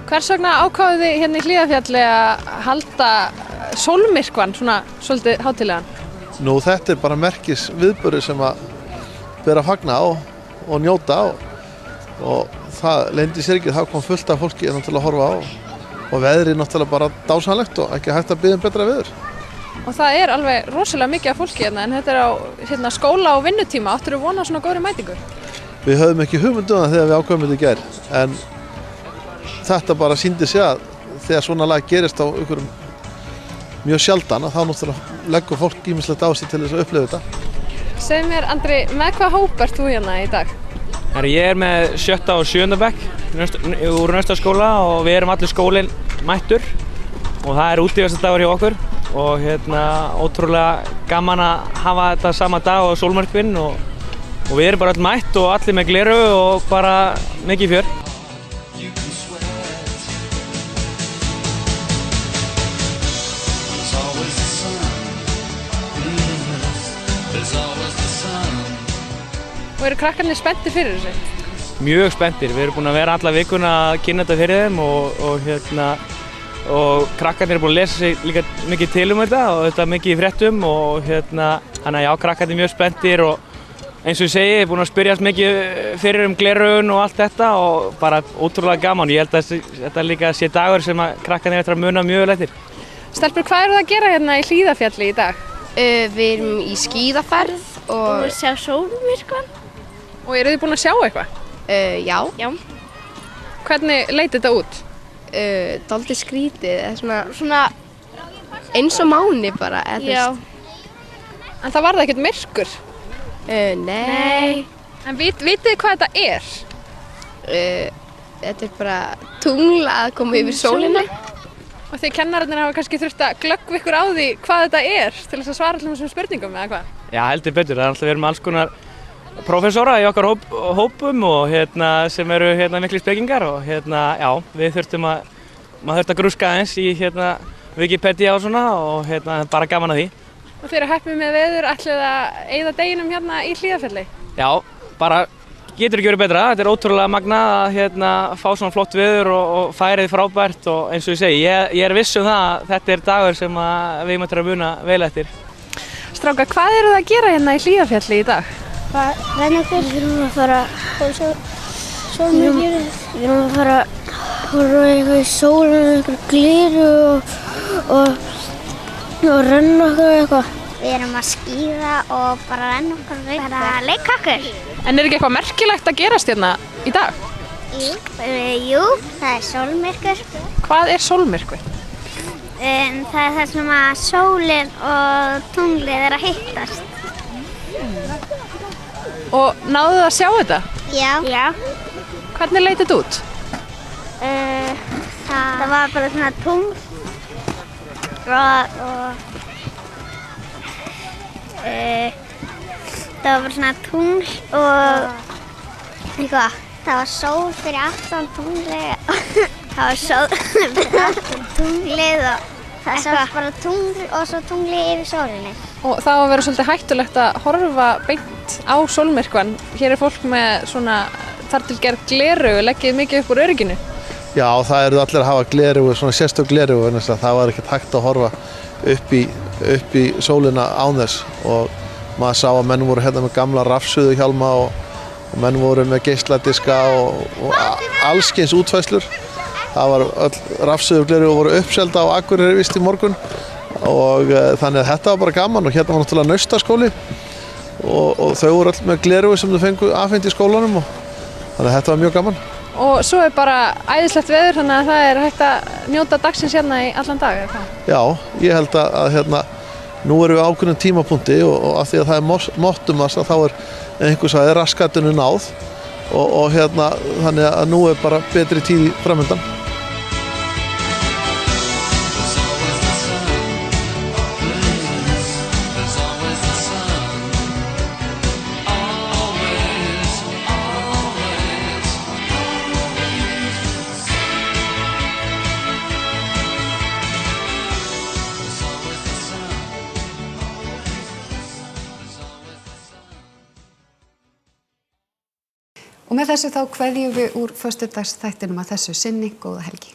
Hvers vegna ákváðuð þið hérna í Hlíðarfjalli að halda sólmyrkvann svona svolítið hátíðlegan? Nú þetta bara merkis viðburður sem að bera að fagna og njóta og það leyndi sér ekki, það kom fullt af fólki náttúrulega að horfa á og veðrið náttúrulega bara dásamlegt og ekki hægt að biðja um betra veður. Og það alveg rosalega mikið af fólki hérna, en þetta á skóla og vinnutíma. Áttirðu von á svona góðri mætingu? Við höfum ekki hugmynd um það þegar við ákváðum þetta í gær, en þetta bara sýndi sig að þegar svona lag gerist á einhverjum mjög sjaldan, þá náttúrulega leggur fólk ýmislegt á sig til þess að upplifa þetta. Segð mér, Andri, með hvað hóp ert þú hérna í dag? Ég með 7. og 7. bekk úr Naustárskóla og við erum allir skólinn mættur og það útivistardagur hjá okkur og ótrúlega gaman að hafa þetta sama dag og sólmyrkvinn og við erum bara öll mætt og allir með gleru og bara mikið fjör. Og eru krakkarnir spenntir fyrir þessu? Mjög spenntir. Við erum búin að vera alla vikuna að kynna þetta fyrir þeim og krakkarnir eru búin að lesa sig líka mikið til um þetta og þetta mikið í fréttum og þannig að já, krakkarnir mjög spenntir og eins og ég segi, búin að spyrjast mikið fyrir gleraugun og allt þetta og bara ótrúlega gaman. Ég held að þetta líka sé dagur sem að krakkarnir eftir að muna mjög vel eftir. Stelpur, hvað eru það að gera hérna í Hlíðarfjalli í dag? Við erum í skíðaferð og sjá sólmyrkvann. Og eru þið búin að sjá eitthvað? Já. Hvernig leit þetta út? Dálítið skrítið, svona eins og máni bara. Já. En það var það ekkert myrkur? Nei. En vitið þið hvað þetta er? Þetta bara tungl að koma yfir sólina. Og þið kennararnir hafa kannski þurft að glöggva ykkur á því hvað þetta er til þess að svara allir þessum spurningum eða hvað? Já, heldur betur. Það er alltaf verið með alls konar prófessora í okkar hópum og sem eru miklir spekingar og já, við maður þurfti að grúska aðeins í Wikipedia og svona og bara gaman að því. Og þið eru heppið með veður, ætlið að eyða deginum hérna í Hlíðarfjalli? Já, bara getur ekki verið betra. Þetta er ótrúlega magnað að fá svona flott veður og færið frábært og eins og ég segi, ég er viss um það að þetta er dagur sem við möttum að muna vel eftir. Strákar, hvað eru það að gera hérna í Hlíðarfjalli í dag? Renna okkur, við erum að fara sólmyrkvann. Við erum að fara horfa eitthvað í sólina, eitthvað gleru og renna okkur eitthvað. Við erum að skíða og bara renna okkur og bara leika okkur. En er ekki eitthvað merkilegt að gerast hérna í dag? Jú, það er sólmyrkvar. Hvað er sólmyrkvi? Það er það sem að sólin og tunglið er að hittast. Og náðu þið að sjá þetta? Já. Hvernig leit þetta út? Það var bara svona tungl og það var bara svona tungl og eitthvað. Það var sól fyrir aftan tunglið það var sól fyrir aftan tunglið og það sást bara tungl og svo tunglið yfir sólinni. Og það á að vera svolítið hættulegt að horfa beint á sólmyrkvann. Hér er fólk með svona þar til gerð gleraugu, leggið mikið upp úr örygginu. Já, það eru allir að hafa gleraugu, svona sérstök gleraugu, en það var ekkert hægt að horfa upp í sólina án þess og maður sá að menn voru hérna með gamla rafsuðuhjálma og menn voru með geisladiska og alls kyns útfærslur. Það var öll rafsuðugleraugu voru uppselda á Akureyri víst í morgun og þannig að þetta var bara gaman og hérna var náttúrulega Naustárskóli og þau voru öll með gleraugu sem þau fengu afhent í skólanum og þannig að þetta var mjög gaman. Og svo er bara æðislegt veður þannig að það er hægt að njóta dagsins hérna í allan dag eða hvað? Já, ég held að nú erum við á ákveðnum tímapunkti og af því að það er mottumassa þá er einhvers að raskatinu náð og þannig að nú er bara betri tíð framundan. Og með þessu þá kveðjum við úr föstudagsþættinum að þessu sinni. Góða helgi.